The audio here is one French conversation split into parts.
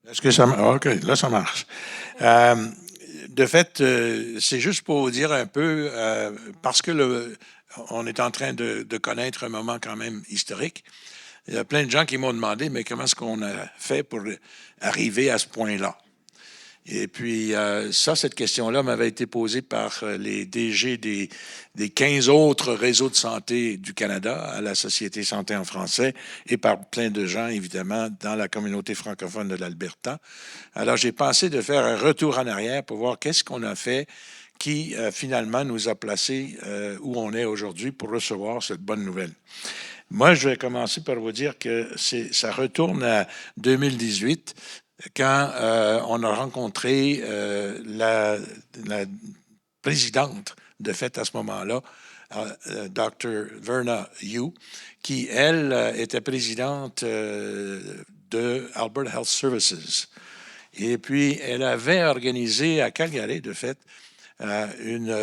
Est-ce que ça marche? OK, là, ça marche. Euh, de fait, c'est juste pour vous dire un peu, parce que on est en train de connaître un moment quand même historique. Il y a plein de gens qui m'ont demandé, mais comment est-ce qu'on a fait pour arriver à ce point-là? Et puis, ça, cette question-là m'avait été posée par les DG des 15 autres réseaux de santé du Canada à la Société Santé en français et par plein de gens, évidemment, dans la communauté francophone de l'Alberta. Alors, j'ai pensé de faire un retour en arrière pour voir qu'est-ce qu'on a fait qui, finalement, nous a placés où on est aujourd'hui pour recevoir cette bonne nouvelle. Moi, je vais commencer par vous dire que ça retourne à 2018 quand on a rencontré la présidente, de fait, à ce moment-là, Dr. Verna Yu, qui, elle, était présidente de Alberta Health Services. Et puis, elle avait organisé à Calgary, de fait, une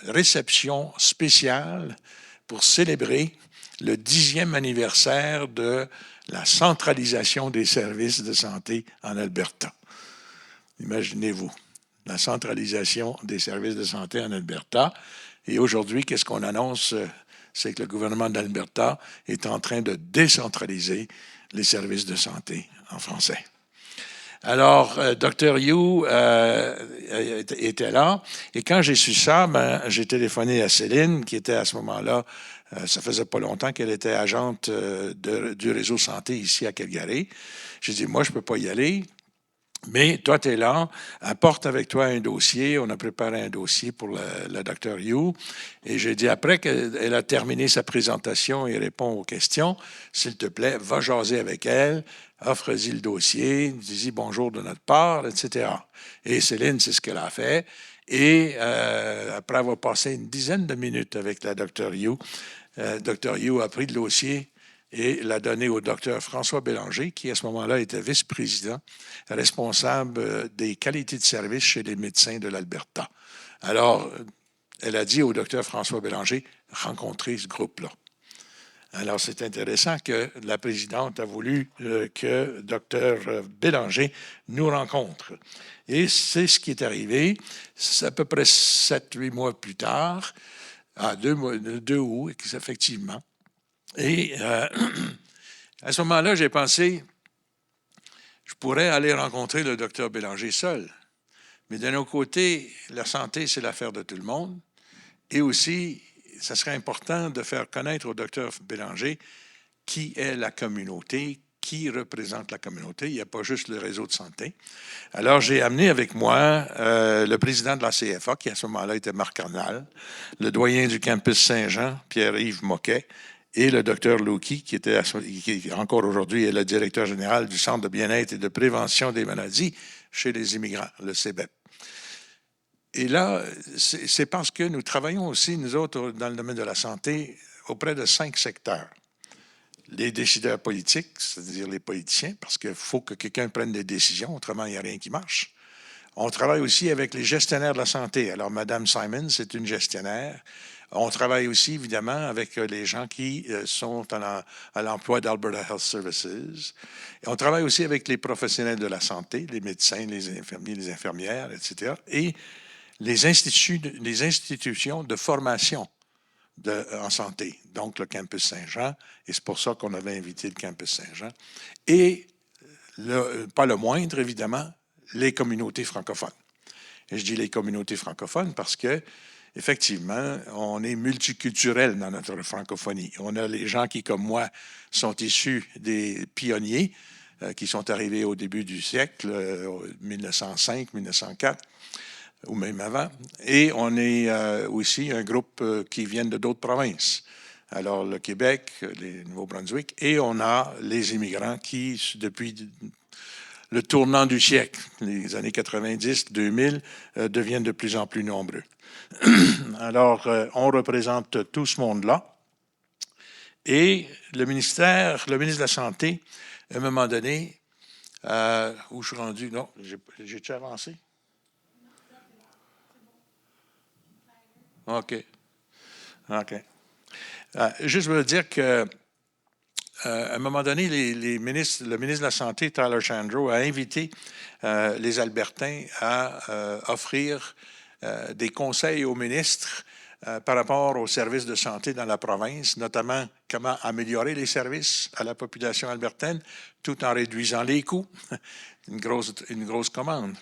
réception spéciale pour célébrer le 10e anniversaire de la centralisation des services de santé en Alberta. Imaginez-vous, la centralisation des services de santé en Alberta. Et aujourd'hui, qu'est-ce qu'on annonce? C'est que le gouvernement d'Alberta est en train de décentraliser les services de santé en français. Alors, Dr. Yu était là. Et quand j'ai su ça, j'ai téléphoné à Céline, qui était à ce moment-là, ça faisait pas longtemps qu'elle était agente du réseau santé ici à Calgary. J'ai dit, moi, je peux pas y aller. Mais toi, tu es là, apporte avec toi un dossier. On a préparé un dossier pour la Dr. Yu. Et j'ai dit, après qu'elle a terminé sa présentation et répond aux questions, s'il te plaît, va jaser avec elle, offre-y le dossier, dis-y bonjour de notre part, etc. Et Céline, c'est ce qu'elle a fait. Et après avoir passé une dizaine de minutes avec la Dr. Yu, Dr. Yu a pris le dossier et l'a donné au docteur François Bélanger, qui à ce moment-là était vice-président, responsable des qualités de service chez les médecins de l'Alberta. Alors, elle a dit au docteur François Bélanger, rencontrez ce groupe-là. Alors, c'est intéressant que la présidente a voulu que Dr. Bélanger nous rencontre. Et c'est ce qui est arrivé. C'est à peu près 7-8 mois plus tard, à 2 août, effectivement. Et à ce moment-là, j'ai pensé, je pourrais aller rencontrer le docteur Bélanger seul. Mais d'un autre côté, la santé, c'est l'affaire de tout le monde. Et aussi, ça serait important de faire connaître au docteur Bélanger qui est la communauté, qui représente la communauté. Il n'y a pas juste le réseau de santé. Alors, j'ai amené avec moi le président de la CFA, qui à ce moment-là était Marc Arnal, le doyen du campus Saint-Jean, Pierre-Yves Moquet, et le docteur Louki, qui encore aujourd'hui est le directeur général du Centre de bien-être et de prévention des maladies chez les immigrants, le CEBEP. Et là, c'est parce que nous travaillons aussi, nous autres, dans le domaine de la santé, auprès de 5 secteurs. Les décideurs politiques, c'est-à-dire les politiciens, parce qu'il faut que quelqu'un prenne des décisions, autrement il n'y a rien qui marche. On travaille aussi avec les gestionnaires de la santé. Alors, Mme Simon, c'est une gestionnaire. On travaille aussi, évidemment, avec les gens qui sont à l'emploi d'Alberta Health Services. Et on travaille aussi avec les professionnels de la santé, les médecins, les infirmiers, les infirmières, etc. Et les institutions de formation en santé, donc le campus Saint-Jean. Et c'est pour ça qu'on avait invité le campus Saint-Jean. Et, pas le moindre, évidemment, les communautés francophones. Et je dis les communautés francophones parce que, effectivement, on est multiculturel dans notre francophonie. On a les gens qui, comme moi, sont issus des pionniers qui sont arrivés au début du siècle, 1905, 1904, ou même avant. Et on est aussi un groupe qui vient de d'autres provinces. Alors, le Québec, le Nouveau-Brunswick, et on a les immigrants qui, depuis le tournant du siècle, les années 90, 2000, deviennent de plus en plus nombreux. Alors, on représente tout ce monde-là. Et le ministre de la Santé, à un moment donné, où je suis rendu, non, j'ai-tu avancé? OK. OK. Juste veux dire que À un moment donné, le ministre de la Santé, Tyler Shandro, a invité les Albertains à offrir des conseils aux ministres par rapport aux services de santé dans la province, notamment comment améliorer les services à la population albertaine tout en réduisant les coûts. Une grosse commande.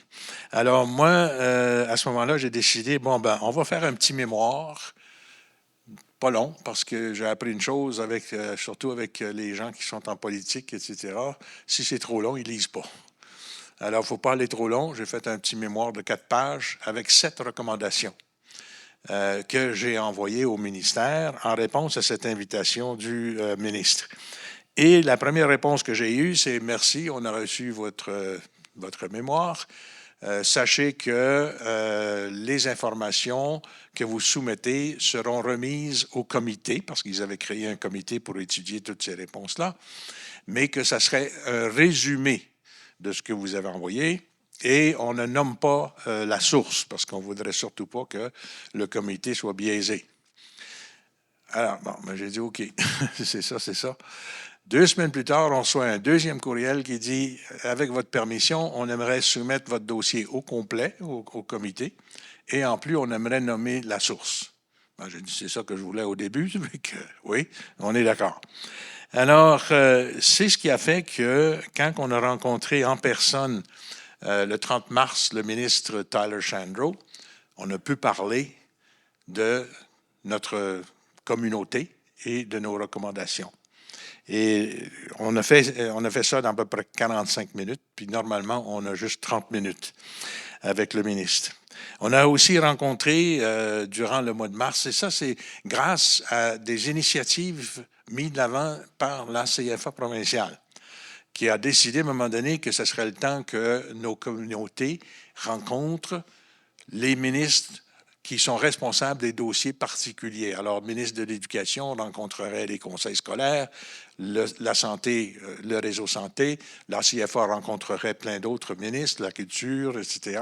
Alors moi, à ce moment-là, j'ai décidé, bon, ben, on va faire un petit mémoire, pas long, parce que j'ai appris une chose, surtout avec les gens qui sont en politique, etc. Si c'est trop long, ils ne lisent pas. Alors, il ne faut pas aller trop long. J'ai fait un petit mémoire de 4 pages avec 7 recommandations que j'ai envoyées au ministère en réponse à cette invitation du ministre. Et la première réponse que j'ai eue, c'est « Merci, on a reçu votre mémoire. Sachez que les informations que vous soumettez seront remises au comité, parce qu'ils avaient créé un comité pour étudier toutes ces réponses-là, mais que ça serait un résumé de ce que vous avez envoyé, et on ne nomme pas la source, parce qu'on ne voudrait surtout pas que le comité soit biaisé. » Alors, bon, ben j'ai dit « OK, c'est ça, c'est ça. » 2 semaines plus tard, on reçoit un deuxième courriel qui dit « Avec votre permission, on aimerait soumettre votre dossier au complet au comité et en plus, on aimerait nommer la source. » Ben, j'ai dit « C'est ça que je voulais au début. » Oui, on est d'accord. Alors, c'est ce qui a fait que quand on a rencontré en personne le 30 mars le ministre Tyler Shandro, on a pu parler de notre communauté et de nos recommandations. Et on a fait ça dans à peu près 45 minutes, puis normalement, on a juste 30 minutes avec le ministre. On a aussi rencontré durant le mois de mars, et ça, c'est grâce à des initiatives mises de l'avant par la CFA provinciale, qui a décidé à un moment donné que ce serait le temps que nos communautés rencontrent les ministres qui sont responsables des dossiers particuliers. Alors, le ministre de l'Éducation rencontrerait les conseils scolaires, la santé, le réseau santé, la CFA rencontrerait plein d'autres ministres, la culture, etc.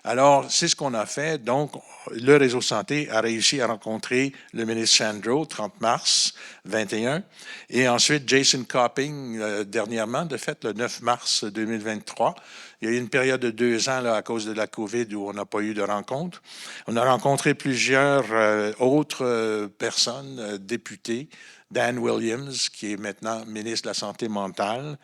Alors, c'est ce qu'on a fait. Donc, le réseau santé a réussi à rencontrer le ministre Shandro, 30 mars 21, et ensuite Jason Copping, dernièrement, de fait, le 9 mars 2023. Il y a eu une période de 2 ans là, à cause de la COVID où on n'a pas eu de rencontre. On a rencontré plusieurs autres personnes, députés, Dan Williams, qui est maintenant ministre de la Santé mentale,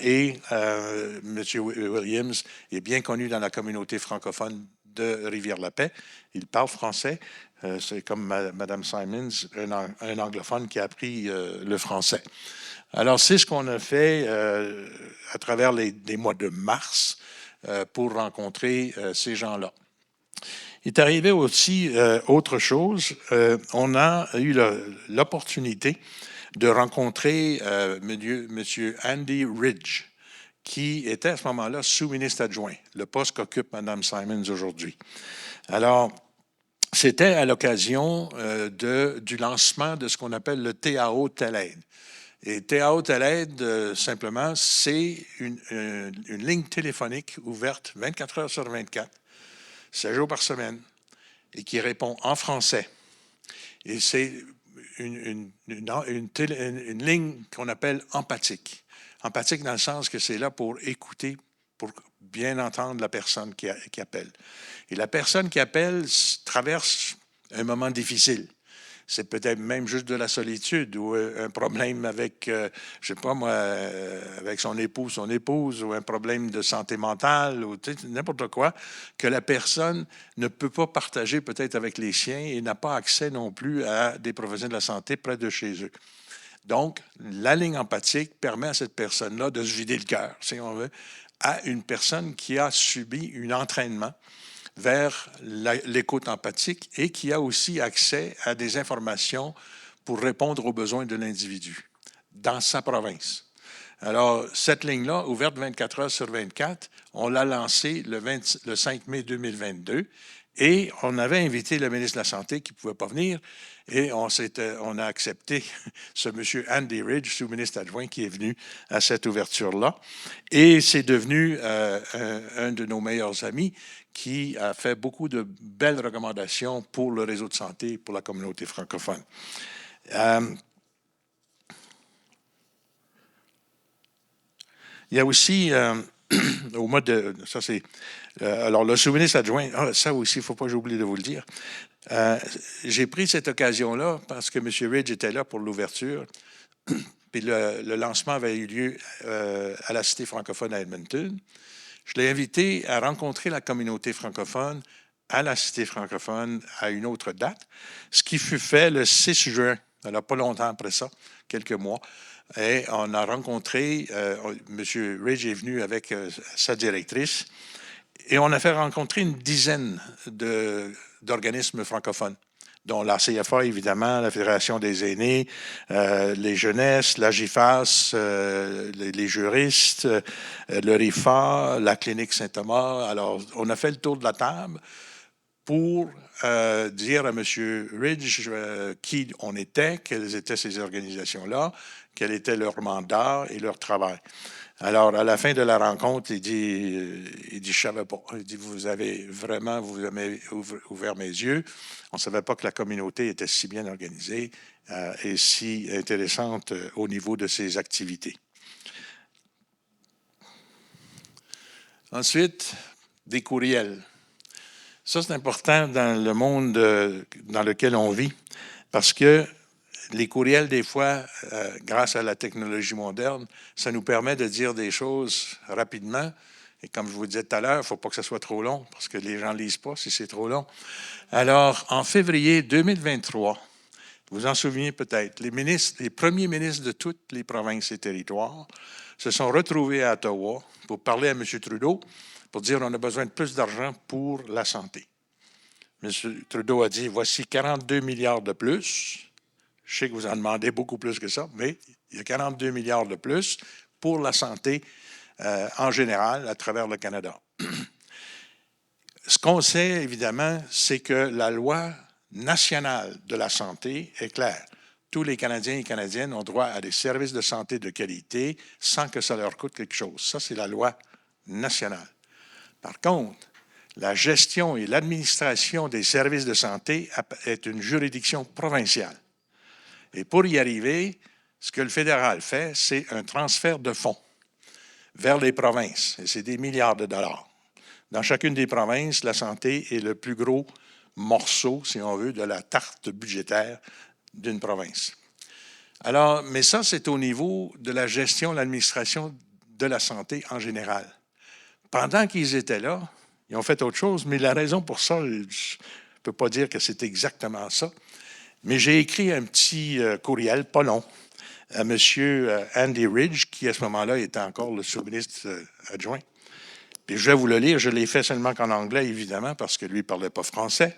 et M. Williams est bien connu dans la communauté francophone de Rivière-la-Paix. Il parle français. C'est comme Mme Simons, un anglophone qui a appris le français. Alors, c'est ce qu'on a fait à travers les mois de mars pour rencontrer ces gens-là. Il est arrivé aussi autre chose. On a eu l'opportunité de rencontrer M. Andy Ridge, qui était à ce moment-là sous-ministre adjoint, le poste qu'occupe Mme Simons aujourd'hui. Alors, c'était à l'occasion du lancement de ce qu'on appelle le TAO TELAIDE. Et TAO TELAIDE, simplement, c'est une ligne téléphonique ouverte 24 heures sur 24, 7 jours par semaine, et qui répond en français. Et c'est une ligne qu'on appelle empathique. Empathique dans le sens que c'est là pour écouter, pour bien entendre la personne qui appelle. Et la personne qui appelle traverse un moment difficile. C'est peut-être même juste de la solitude ou un problème avec, je sais pas moi, avec son épouse, ou un problème de santé mentale, ou n'importe quoi, que la personne ne peut pas partager peut-être avec les siens et n'a pas accès non plus à des professionnels de la santé près de chez eux. Donc, la ligne empathique permet à cette personne-là de se vider le cœur, si on veut, à une personne qui a subi un entraînement vers l'écoute empathique et qui a aussi accès à des informations pour répondre aux besoins de l'individu dans sa province. Alors, cette ligne-là, ouverte 24 heures sur 24, on l'a lancée le 5 mai 2022 et on avait invité le ministre de la Santé qui ne pouvait pas venir et on a accepté ce monsieur Andy Ridge, sous-ministre adjoint, qui est venu à cette ouverture-là. Et c'est devenu un de nos meilleurs amis qui a fait beaucoup de belles recommandations pour le réseau de santé, pour la communauté francophone. Il y a aussi, au mois de... Ça, c'est... alors, le sous-ministre adjoint, ça aussi, il ne faut pas que j'oublie de vous le dire. J'ai pris cette occasion-là parce que M. Ridge était là pour l'ouverture. Puis le lancement avait eu lieu à la Cité francophone à Edmonton. Je l'ai invité à rencontrer la communauté francophone à la Cité francophone à une autre date, ce qui fut fait le 6 juin, alors pas longtemps après ça, quelques mois. Et on a rencontré, M. Ridge est venu avec sa directrice, et on a fait rencontrer une dizaine d'organismes francophones, dont la CFA, évidemment, la Fédération des aînés, les jeunesses, la GIFAS, les juristes, le RIFA, la Clinique Saint-Thomas. Alors, on a fait le tour de la table pour dire à M. Ridge qui on était, quelles étaient ces organisations-là, quel était leur mandat et leur travail. Alors, à la fin de la rencontre, il dit, je ne savais pas. Il dit, vous avez ouvert mes yeux. On ne savait pas que la communauté était si bien organisée et si intéressante au niveau de ses activités. Ensuite, des courriels. Ça, c'est important dans le monde dans lequel on vit parce que les courriels, des fois, grâce à la technologie moderne, ça nous permet de dire des choses rapidement. Et comme je vous disais tout à l'heure, il ne faut pas que ça soit trop long parce que les gens ne lisent pas si c'est trop long. Alors, en février 2023, vous vous en souvenez peut-être, les premiers ministres de toutes les provinces et territoires se sont retrouvés à Ottawa pour parler à M. Trudeau pour dire qu'on a besoin de plus d'argent pour la santé. M. Trudeau a dit, voici 42 milliards de plus. Je sais que vous en demandez beaucoup plus que ça, mais il y a 42 milliards de plus pour la santé en général à travers le Canada. Ce qu'on sait, évidemment, c'est que la loi nationale de la santé est claire. Tous les Canadiens et Canadiennes ont droit à des services de santé de qualité sans que ça leur coûte quelque chose. Ça, c'est la loi nationale. Par contre, la gestion et l'administration des services de santé est une juridiction provinciale. Et pour y arriver, ce que le fédéral fait, c'est un transfert de fonds vers les provinces. Et c'est des milliards de dollars. Dans chacune des provinces, la santé est le plus gros morceau, si on veut, de la tarte budgétaire d'une province. Alors, mais ça, c'est au niveau de la gestion, l'administration de la santé en général. Pendant qu'ils étaient là, ils ont fait autre chose, mais la raison pour ça, je ne peux pas dire que c'est exactement ça. Mais j'ai écrit un petit courriel, pas long, à M. Andy Ridge, qui à ce moment-là était encore le sous-ministre adjoint. Puis je vais vous le lire, je l'ai fait seulement qu'en anglais, évidemment, parce que lui ne parlait pas français.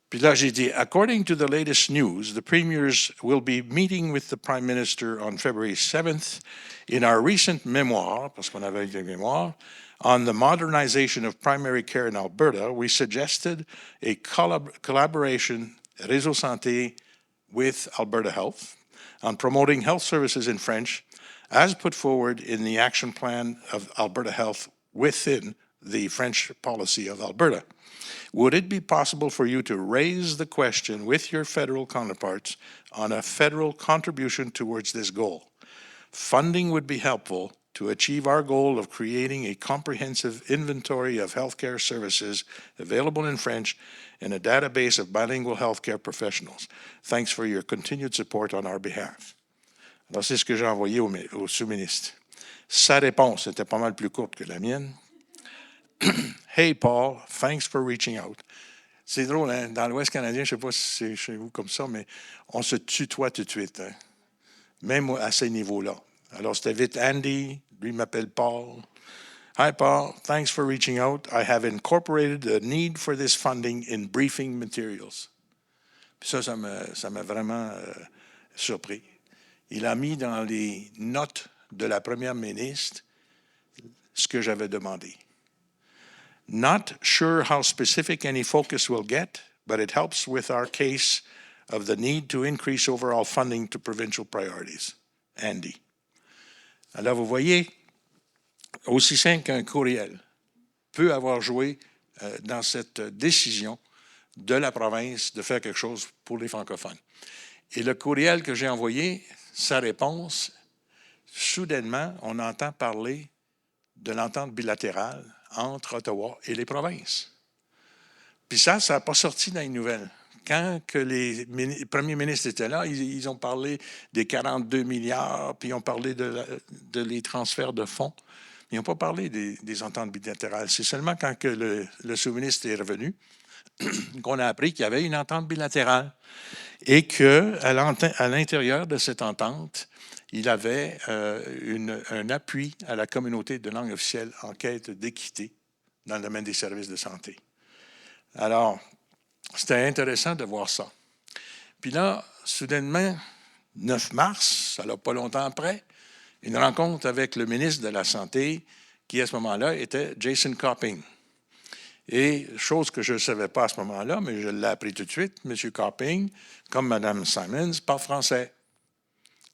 Puis là, j'ai dit, according to the latest news, the premiers will be meeting with the Prime Minister on February 7th. In our recent memoir, parce qu'on avait une mémoire, on the modernization of primary care in Alberta, we suggested a collaboration Réseau Santé with Alberta Health on promoting health services in French as put forward in the action plan of Alberta Health within the French policy of Alberta. Would it be possible for you to raise the question with your federal counterparts on a federal contribution towards this goal? Funding would be helpful to achieve our goal of creating a comprehensive inventory of healthcare services available in French and a database of bilingual healthcare professionals. Thanks for your continued support on our behalf. Alors, c'est ce que j'ai envoyé au sous-ministre. Sa réponse était pas mal plus courte que la mienne. Hey, Paul, thanks for reaching out. C'est drôle, hein? Dans l'Ouest canadien, je ne sais pas si c'est chez vous comme ça, mais on se tutoie tout de suite, hein? Même à ces niveaux-là. Alors, c'était vite Andy, lui m'appelle Paul. Hi, Paul. Thanks for reaching out. I have incorporated the need for this funding in briefing materials. Puis ça m'a vraiment surpris. Il a mis dans les notes de la première ministre ce que j'avais demandé. Not sure how specific any focus will get, but it helps with our case of the need to increase overall funding to provincial priorities. Andy. Alors, vous voyez, aussi simple qu'un courriel peut avoir joué dans cette décision de la province de faire quelque chose pour les francophones. Et le courriel que j'ai envoyé, sa réponse, soudainement, on entend parler de l'entente bilatérale entre Ottawa et les provinces. Puis ça n'a pas sorti dans les nouvelles. Quand que les premiers ministres étaient là, ils ont parlé des 42 milliards, puis ils ont parlé de les transferts de fonds. Ils n'ont pas parlé des ententes bilatérales. C'est seulement quand que le sous-ministre est revenu qu'on a appris qu'il y avait une entente bilatérale et qu'à l'intérieur de cette entente, il avait un appui à la communauté de langue officielle en quête d'équité dans le domaine des services de santé. Alors, c'était intéressant de voir ça. Puis là, soudainement, 9 mars, ça n'a pas longtemps après, une rencontre avec le ministre de la Santé, qui à ce moment-là était Jason Copping. Et chose que je ne savais pas à ce moment-là, mais je l'ai appris tout de suite, M. Copping, comme Mme Simons, parle français.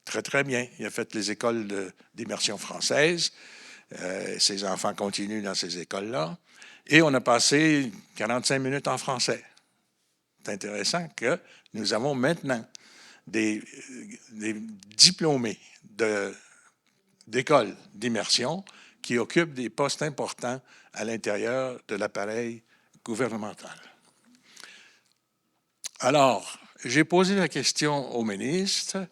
Très, très bien. Il a fait les écoles d'immersion française. Ses enfants continuent dans ces écoles-là. Et on a passé 45 minutes en français. C'est intéressant que nous avons maintenant des diplômés d'écoles d'immersion qui occupent des postes importants à l'intérieur de l'appareil gouvernemental. Alors, j'ai posé la question au ministre.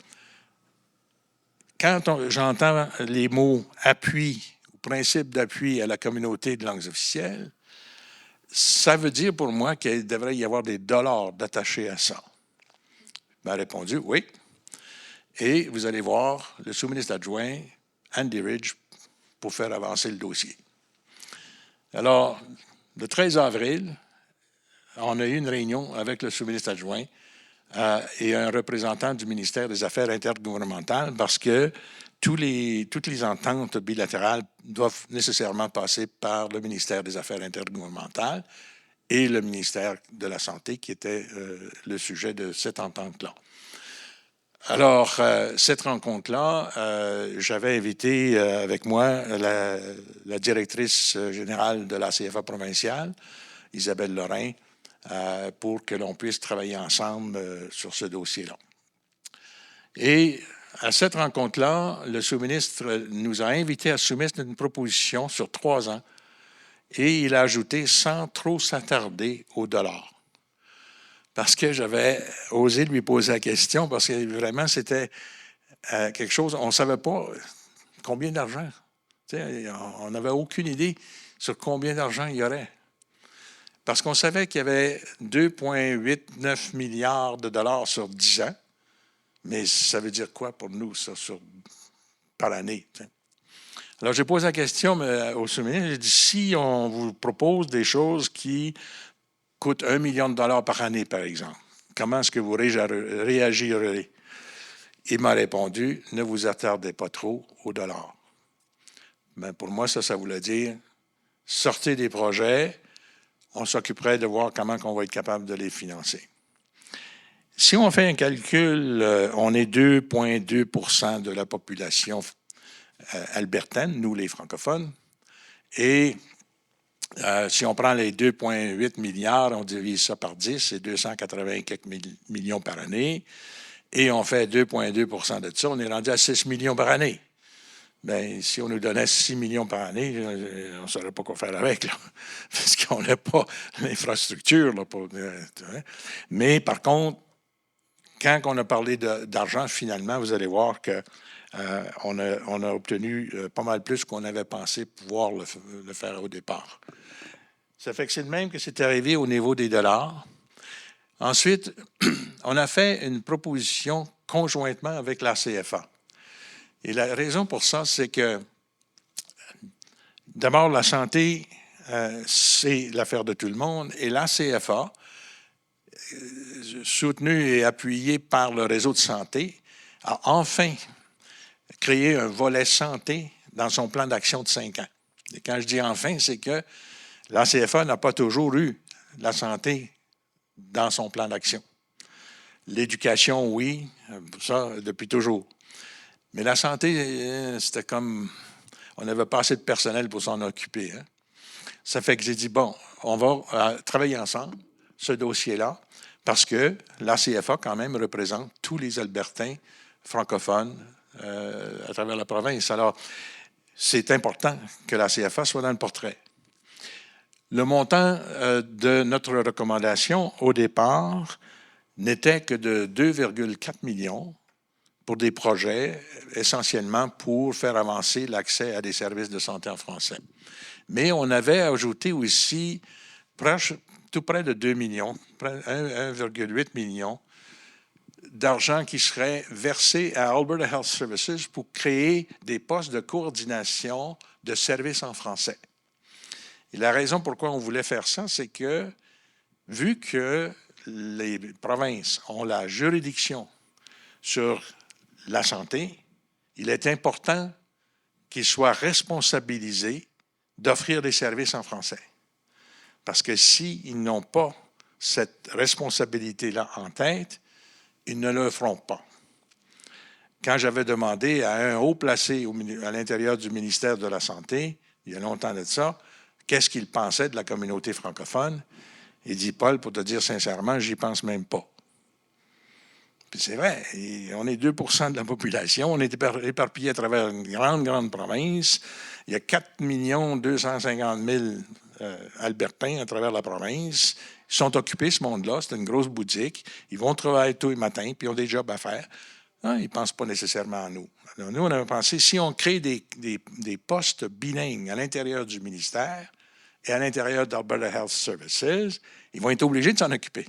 Quand j'entends les mots « appui » ou « principe d'appui à la communauté de langues officielles », ça veut dire pour moi qu'il devrait y avoir des dollars d'attachés à ça. Il m'a répondu « oui ». Et vous allez voir le sous-ministre adjoint, Andy Ridge, pour faire avancer le dossier. Alors, le 13 avril, on a eu une réunion avec le sous-ministre adjoint et un représentant du ministère des Affaires intergouvernementales parce que toutes les ententes bilatérales doivent nécessairement passer par le ministère des Affaires intergouvernementales et le ministère de la Santé, qui était le sujet de cette entente-là. Alors, cette rencontre-là, j'avais invité avec moi la directrice générale de la CFA provinciale, Isabelle Lorrain, pour que l'on puisse travailler ensemble sur ce dossier-là. Et à cette rencontre-là, le sous-ministre nous a invités à soumettre une proposition sur 3 ans et il a ajouté sans trop s'attarder au dollar. Parce que j'avais osé lui poser la question, parce que vraiment, c'était quelque chose, on ne savait pas combien d'argent. On n'avait aucune idée sur combien d'argent il y aurait. Parce qu'on savait qu'il y avait 2,89 milliards de dollars sur 10 ans. Mais ça veut dire quoi pour nous, ça, par année? T'sais? Alors, j'ai posé la question au sous-ministre. J'ai dit, si on vous propose des choses qui coûtent 1 million de dollars par année, par exemple, comment est-ce que vous réagirez? Il m'a répondu, ne vous attardez pas trop au dollar. Ben, pour moi, ça voulait dire, sortez des projets, on s'occuperait de voir comment on va être capable de les financer. Si on fait un calcul, on est 2,2 % de la population albertaine, nous les francophones, et si on prend les 2,8 milliards, on divise ça par 10, c'est 280 quelques millions par année, et on fait 2,2 % de ça, on est rendu à 6 millions par année. Bien, si on nous donnait 6 millions par année, on ne saurait pas quoi faire avec, là, parce qu'on n'a pas l'infrastructure. Là, mais par contre, quand on a parlé d'argent, finalement, vous allez voir qu'on a obtenu pas mal plus qu'on avait pensé pouvoir le faire au départ. Ça fait que c'est le même que c'est arrivé au niveau des dollars. Ensuite, on a fait une proposition conjointement avec la CFA. Et la raison pour ça, c'est que d'abord, la santé, c'est l'affaire de tout le monde. Et la CFA, soutenue et appuyée par le réseau de santé, a enfin créé un volet santé dans son plan d'action de 5 ans. Et quand je dis enfin, c'est que la CFA n'a pas toujours eu la santé dans son plan d'action. L'éducation, oui, ça, depuis toujours. Mais la santé, c'était comme... On n'avait pas assez de personnel pour s'en occuper. Hein? Ça fait que j'ai dit, bon, on va travailler ensemble, ce dossier-là, parce que la CFA, quand même, représente tous les Albertains francophones à travers la province. Alors, c'est important que la CFA soit dans le portrait. Le montant de notre recommandation au départ n'était que de 2,4 millions pour des projets essentiellement pour faire avancer l'accès à des services de santé en français. Mais on avait ajouté aussi tout près de 2 millions, 1,8 millions d'argent qui serait versé à Alberta Health Services pour créer des postes de coordination de services en français. Et la raison pourquoi on voulait faire ça, c'est que vu que les provinces ont la juridiction sur la santé, il est important qu'ils soient responsabilisés d'offrir des services en français. Parce que s'ils n'ont pas cette responsabilité-là en tête, ils ne le feront pas. Quand j'avais demandé à un haut placé à l'intérieur du ministère de la Santé, il y a longtemps de ça, qu'est-ce qu'il pensait de la communauté francophone, il dit, Paul, pour te dire sincèrement, j'y pense même pas. Puis c'est vrai, on est 2 % de la population, on est éparpillé à travers une grande province. Il y a 4 250 000 Albertains à travers la province. Ils sont occupés, ce monde-là, c'est une grosse boutique. Ils vont travailler tous les matins, puis ils ont des jobs à faire. Ils ne pensent pas nécessairement à nous. Alors, nous, on avait pensé, si on crée des postes bilingues à l'intérieur du ministère et à l'intérieur d'Alberta Health Services, ils vont être obligés de s'en occuper.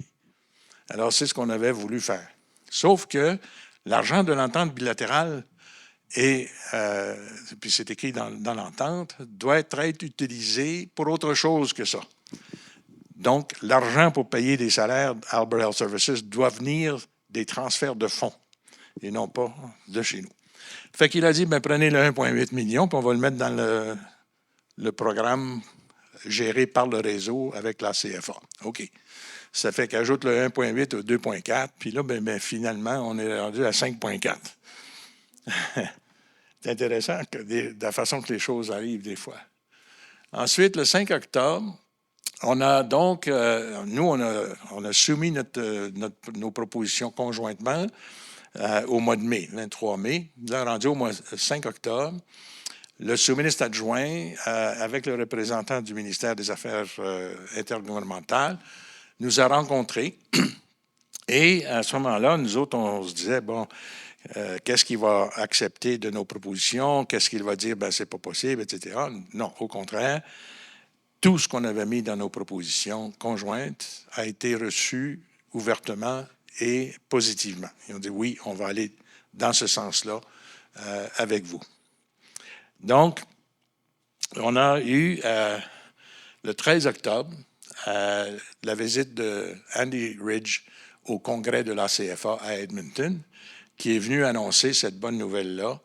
Alors, c'est ce qu'on avait voulu faire. Sauf que l'argent de l'entente bilatérale, puis c'est écrit dans l'entente, doit être utilisé pour autre chose que ça. Donc, l'argent pour payer des salaires d'Alberta Health Services doit venir des transferts de fonds et non pas de chez nous. Fait qu'il a dit, prenez le 1,8 million, puis on va le mettre dans le programme géré par le réseau avec la CFA. OK. Ça fait qu'ajoute le 1,8 au 2,4, puis là, finalement, on est rendu à 5,4. C'est intéressant de la façon que les choses arrivent des fois. Ensuite, le 5 octobre, on a donc, nous, on a soumis nos propositions conjointement au mois de mai, 23 mai. Là, rendu au mois 5 octobre, le sous-ministre adjoint, avec le représentant du ministère des Affaires intergouvernementales, nous a rencontrés. Et à ce moment-là, nous autres, on se disait, bon, qu'est-ce qu'il va accepter de nos propositions? Qu'est-ce qu'il va dire? C'est pas possible, etc. Non, au contraire, tout ce qu'on avait mis dans nos propositions conjointes a été reçu ouvertement et positivement. Ils ont dit, oui, on va aller dans ce sens-là avec vous. Donc, on a eu, le 13 octobre, la visite de Andy Ridge au congrès de la CFA à Edmonton, qui est venu annoncer cette bonne nouvelle-là,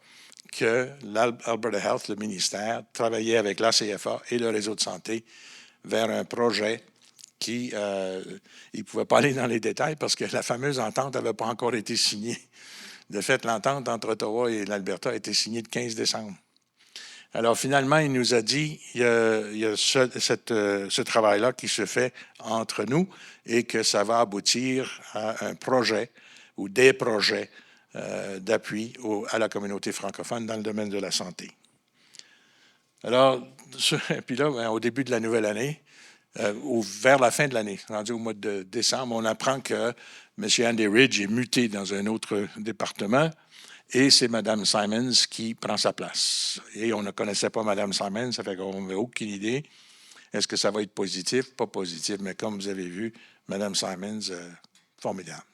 que l'Alberta Health, le ministère, travaillait avec la CFA et le réseau de santé vers un projet qui, il ne pouvait pas aller dans les détails parce que la fameuse entente n'avait pas encore été signée. De fait, l'entente entre Ottawa et l'Alberta a été signée le 15 décembre. Alors, finalement, il nous a dit il y a ce travail-là qui se fait entre nous et que ça va aboutir à un projet ou des projets d'appui à la communauté francophone dans le domaine de la santé. Alors, puis là, au début de la nouvelle année, vers la fin de l'année, rendu au mois de décembre, on apprend que M. Andy Ridge est muté dans un autre département. Et c'est Mme Simons qui prend sa place. Et on ne connaissait pas Mme Simons, ça fait qu'on n'avait aucune idée. Est-ce que ça va être positif? Pas positif, mais comme vous avez vu, Mme Simons, formidable.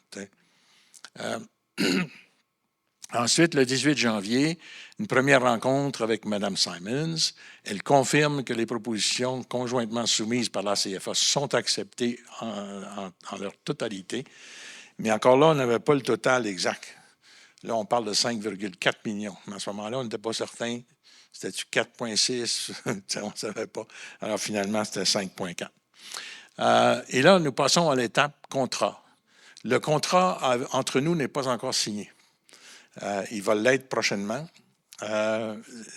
Ensuite, le 18 janvier, une première rencontre avec Mme Simons. Elle confirme que les propositions conjointement soumises par la CFA sont acceptées en leur totalité. Mais encore là, on n'avait pas le total exact. Là, on parle de 5,4 millions. Mais à ce moment-là, on n'était pas certain. C'était-tu 4,6? On ne savait pas. Alors, finalement, c'était 5,4. Et là, nous passons à l'étape contrat. Le contrat entre nous n'est pas encore signé. Il va l'être prochainement.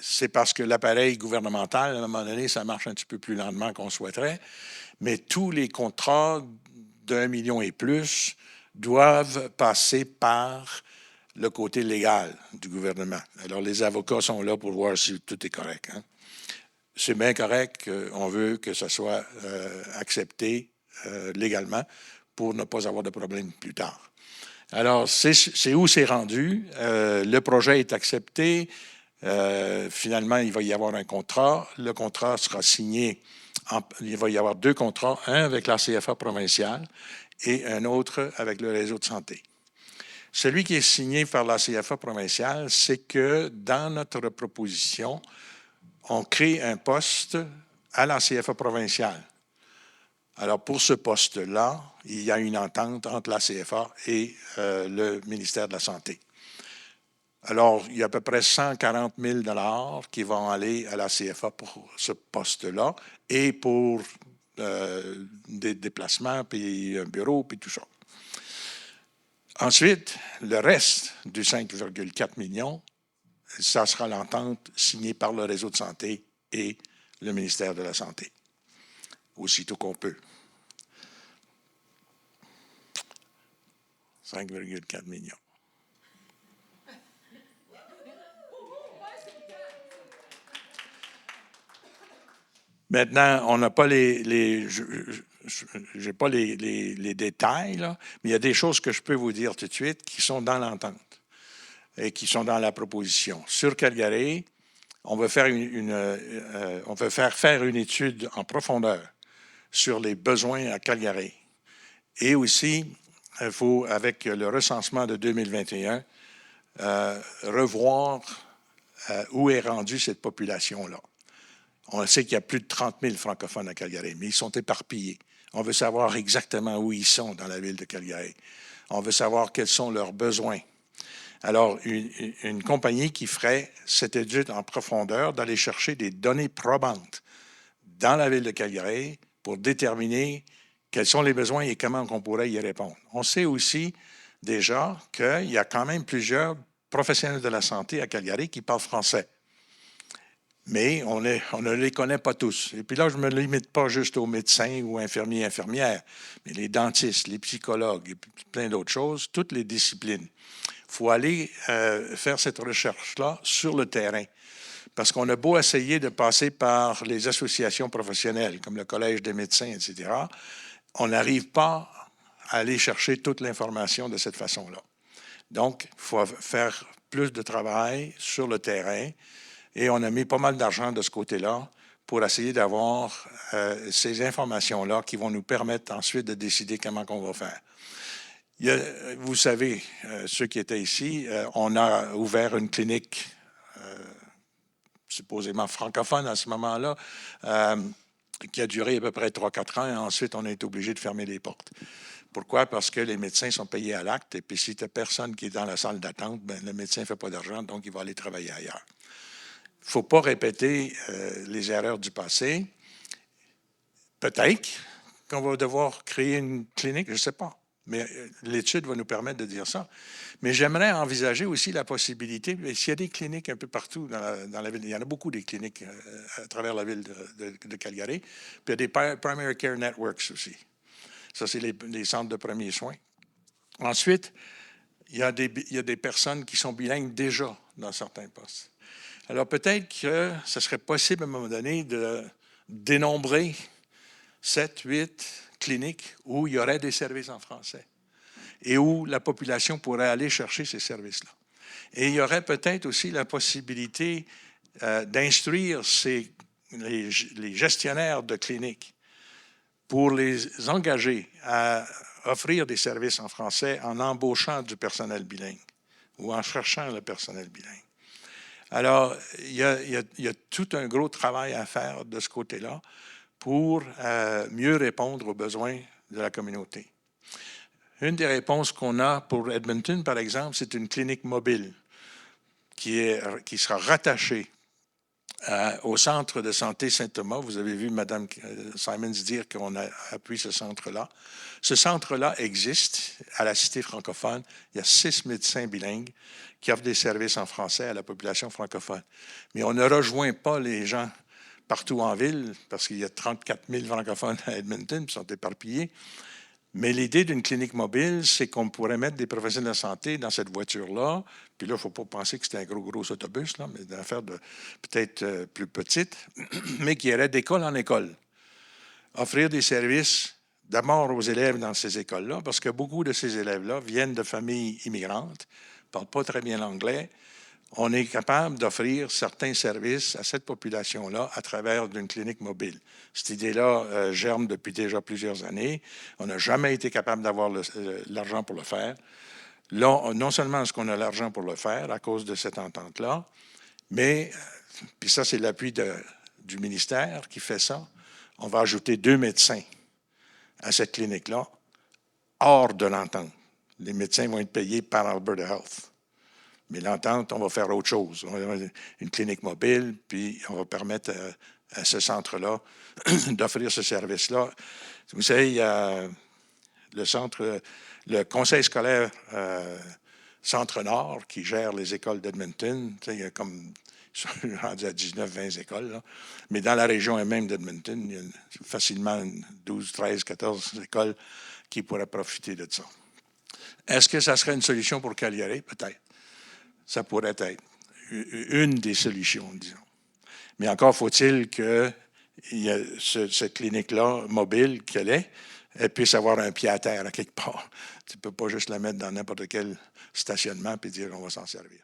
C'est parce que l'appareil gouvernemental, à un moment donné, ça marche un petit peu plus lentement qu'on souhaiterait. Mais tous les contrats d'1 million et plus doivent passer par le côté légal du gouvernement. Alors, les avocats sont là pour voir si tout est correct. Hein. C'est bien correct, on veut que ça soit accepté légalement pour ne pas avoir de problème plus tard. Alors, c'est où c'est rendu. Le projet est accepté. Finalement, il va y avoir un contrat. Le contrat sera signé. Il va y avoir 2 contrats, un avec la CFA provinciale et un autre avec le réseau de santé. Celui qui est signé par la CFA provinciale, c'est que dans notre proposition, on crée un poste à la CFA provinciale. Alors, pour ce poste-là, il y a une entente entre la CFA et le ministère de la Santé. Alors, il y a à peu près 140 000 $ qui vont aller à la CFA pour ce poste-là et pour des déplacements, puis un bureau, puis tout ça. Ensuite, le reste du 5,4 millions, ça sera l'entente signée par le réseau de santé et le ministère de la Santé, aussitôt qu'on peut. 5,4 millions. Maintenant, on n'a pas j'ai pas les détails, là, mais il y a des choses que je peux vous dire tout de suite qui sont dans l'entente et qui sont dans la proposition. Sur Calgary, on veut faire faire une étude en profondeur sur les besoins à Calgary. Et aussi, il faut, avec le recensement de 2021, revoir où est rendue cette population-là. On sait qu'il y a plus de 30 000 francophones à Calgary, mais ils sont éparpillés. On veut savoir exactement où ils sont dans la ville de Calgary. On veut savoir quels sont leurs besoins. Alors, une compagnie qui ferait cette étude en profondeur, d'aller chercher des données probantes dans la ville de Calgary pour déterminer quels sont les besoins et comment on pourrait y répondre. On sait aussi déjà qu'il y a quand même plusieurs professionnels de la santé à Calgary qui parlent français. Mais on ne les connaît pas tous. Et puis là, je ne me limite pas juste aux médecins ou infirmiers, infirmières, mais les dentistes, les psychologues et plein d'autres choses, toutes les disciplines. Il faut aller faire cette recherche-là sur le terrain. Parce qu'on a beau essayer de passer par les associations professionnelles, comme le Collège des médecins, etc., on n'arrive pas à aller chercher toute l'information de cette façon-là. Donc, il faut faire plus de travail sur le terrain. Et on a mis pas mal d'argent de ce côté-là pour essayer d'avoir ces informations-là qui vont nous permettre ensuite de décider comment on va faire. Vous savez, ceux qui étaient ici, on a ouvert une clinique supposément francophone à ce moment-là, qui a duré à peu près 3-4 ans, et ensuite on a été obligé de fermer les portes. Pourquoi? Parce que les médecins sont payés à l'acte, et puis si tu n'as personne qui est dans la salle d'attente, ben, le médecin ne fait pas d'argent, donc il va aller travailler ailleurs. Il ne faut pas répéter les erreurs du passé. Peut-être qu'on va devoir créer une clinique, je ne sais pas. Mais l'étude va nous permettre de dire ça. Mais j'aimerais envisager aussi la possibilité, s'il y a des cliniques un peu partout dans la ville, il y en a beaucoup des cliniques à travers la ville de Calgary, puis il y a des Primary Care Networks aussi. Ça, c'est les centres de premiers soins. Ensuite, il y a des personnes qui sont bilingues déjà dans certains postes. Alors peut-être que ce serait possible à un moment donné de dénombrer 7, 8 cliniques où il y aurait des services en français et où la population pourrait aller chercher ces services-là. Et il y aurait peut-être aussi la possibilité d'instruire les gestionnaires de cliniques pour les engager à offrir des services en français en embauchant du personnel bilingue ou en cherchant le personnel bilingue. Alors, il y a tout un gros travail à faire de ce côté-là pour mieux répondre aux besoins de la communauté. Une des réponses qu'on a pour Edmonton, par exemple, c'est une clinique mobile qui sera rattachée au centre de santé Saint-Thomas. Vous avez vu Mme Simons dire qu'on appuie ce centre-là. Ce centre-là existe à la Cité francophone. Il y a 6 médecins bilingues qui offrent des services en français à la population francophone. Mais on ne rejoint pas les gens partout en ville, parce qu'il y a 34 000 francophones à Edmonton, qui sont éparpillés. Mais l'idée d'une clinique mobile, c'est qu'on pourrait mettre des professionnels de santé dans cette voiture-là. Puis là, il ne faut pas penser que c'est un gros autobus, là, mais d'affaires peut-être plus petite, mais qui irait d'école en école. Offrir des services d'abord aux élèves dans ces écoles-là, parce que beaucoup de ces élèves-là viennent de familles immigrantes, ne parlent pas très bien l'anglais. On est capable d'offrir certains services à cette population-là à travers une clinique mobile. Cette idée-là germe depuis déjà plusieurs années. On n'a jamais été capable d'avoir l'argent pour le faire. Là, non seulement est-ce qu'on a l'argent pour le faire à cause de cette entente-là, mais, puis ça, c'est l'appui du ministère qui fait ça, on va ajouter 2 médecins à cette clinique-là, hors de l'entente. Les médecins vont être payés par Alberta Health. Mais l'entente, on va faire autre chose. On va avoir une clinique mobile, puis on va permettre à ce centre-là d'offrir ce service-là. Vous savez, il y a le conseil scolaire Centre-Nord qui gère les écoles d'Edmonton. Il y a comme, ils sont rendus à 19-20 écoles. Là. Mais dans la région elle-même d'Edmonton, il y a facilement 12, 13, 14 écoles qui pourraient profiter de ça. Est-ce que ça serait une solution pour Calgary? Peut-être. Ça pourrait être une des solutions, disons. Mais encore faut-il que cette clinique-là, mobile qu'elle est, elle puisse avoir un pied à terre à quelque part. Tu ne peux pas juste la mettre dans n'importe quel stationnement et dire qu'on va s'en servir.